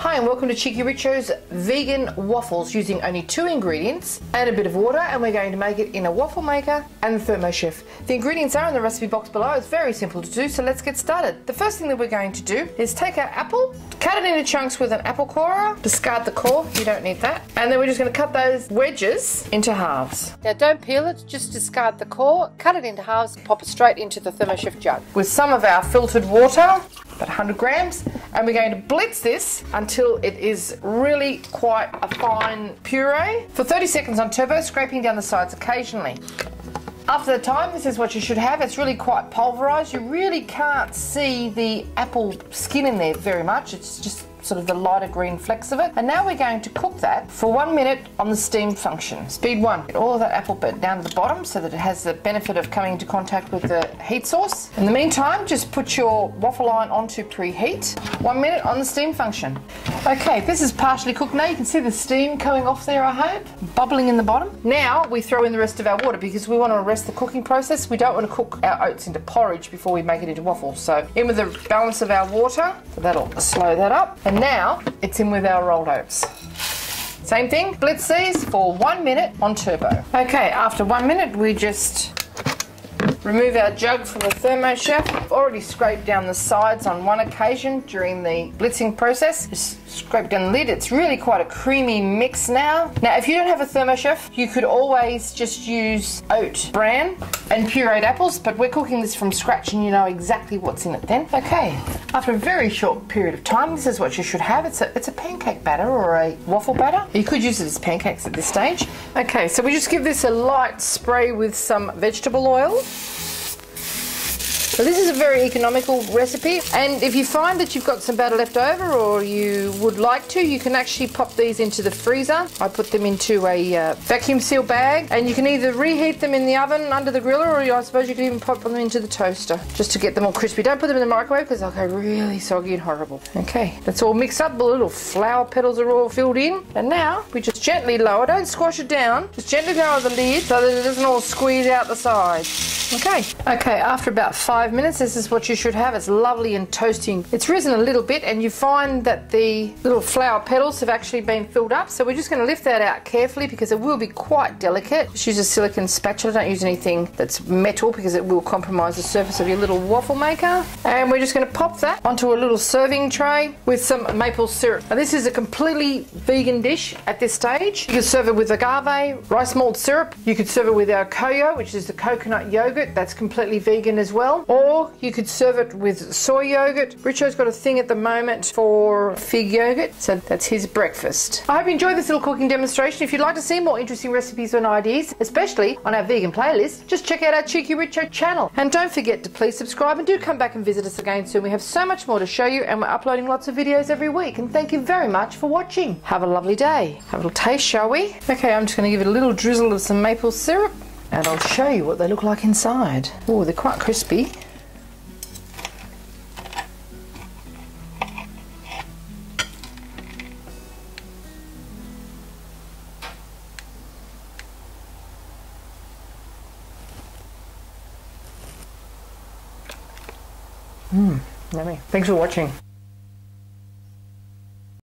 Hi and welcome to Cheekyricho's vegan waffles using only 2 ingredients and a bit of water, and we're going to make it in a waffle maker and the Thermochef. The ingredients are in the recipe box below. It's very simple to do, so let's get started. The first thing that we're going to do is take our apple, cut it into chunks with an apple corer, discard the core, you don't need that, and then we're just going to cut those wedges into halves. Now don't peel it, just discard the core, cut it into halves, pop it straight into the Thermochef jug with some of our filtered water, about 100 grams, and we're going to blitz this until it is really quite a fine puree for 30 seconds on turbo, scraping down the sides occasionally. After the time, this is what you should have. It's really quite pulverized. You really can't see the apple skin in there very much. It's just sort of the lighter green flecks of it. And now we're going to cook that for 1 minute on the steam function. Speed 1. Get all of that apple bit down to the bottom so that it has the benefit of coming into contact with the heat source. In the meantime, just put your waffle iron onto preheat. 1 minute on the steam function. Okay, this is partially cooked now. You can see the steam coming off there, I hope, bubbling in the bottom. Now we throw in the rest of our water because we want to arrest the cooking process. We don't want to cook our oats into porridge before we make it into waffles. So in with the balance of our water. So that'll slow that up. And now it's in with our rolled oats. Same thing, blitz these for 1 minute on turbo. Okay, after 1 minute we just remove our jug from the Thermochef. I've already scraped down the sides on one occasion during the blitzing process. Just scrape down the lid. It's really quite a creamy mix now. Now, if you don't have a Thermochef, you could always just use oat bran and pureed apples, but we're cooking this from scratch and you know exactly what's in it then. Okay, after a very short period of time, this is what you should have. It's a pancake batter or a waffle batter. You could use it as pancakes at this stage. Okay, so we just give this a light spray with some vegetable oil. So this is a very economical recipe, and if you find that you've got some batter left over or you would like to, you can actually pop these into the freezer. I put them into a vacuum seal bag, and you can either reheat them in the oven under the griller, or I suppose you could even pop them into the toaster just to get them all crispy. Don't put them in the microwave because they'll go really soggy and horrible. Okay, that's all mixed up. The little flower petals are all filled in, and now we just gently lower, don't squash it down, just gently lower the lid so that it doesn't all squeeze out the sides. Okay, after about 5 minutes, this is what you should have. It's lovely and toasty. It's risen a little bit, and you find that the little flower petals have actually been filled up. So we're just going to lift that out carefully because it will be quite delicate. Just use a silicone spatula. Don't use anything that's metal because it will compromise the surface of your little waffle maker. And we're just going to pop that onto a little serving tray with some maple syrup. Now this is a completely vegan dish at this stage. You can serve it with agave, rice malt syrup. You could serve it with our koyo, which is the coconut yogurt. That's completely vegan as well. Or you could serve it with soy yogurt. Richo's got a thing at the moment for fig yogurt, so that's his breakfast. I hope you enjoyed this little cooking demonstration. If you'd like to see more interesting recipes and ideas, especially on our vegan playlist, just check out our Cheekyricho channel. And don't forget to please subscribe, and do come back and visit us again soon. We have so much more to show you, and we're uploading lots of videos every week. And thank you very much for watching. Have a lovely day. Have a little taste, shall we? Okay, I'm just going to give it a little drizzle of some maple syrup, and I'll show you what they look like inside. Oh, they're quite crispy. Yummy. Thanks for watching.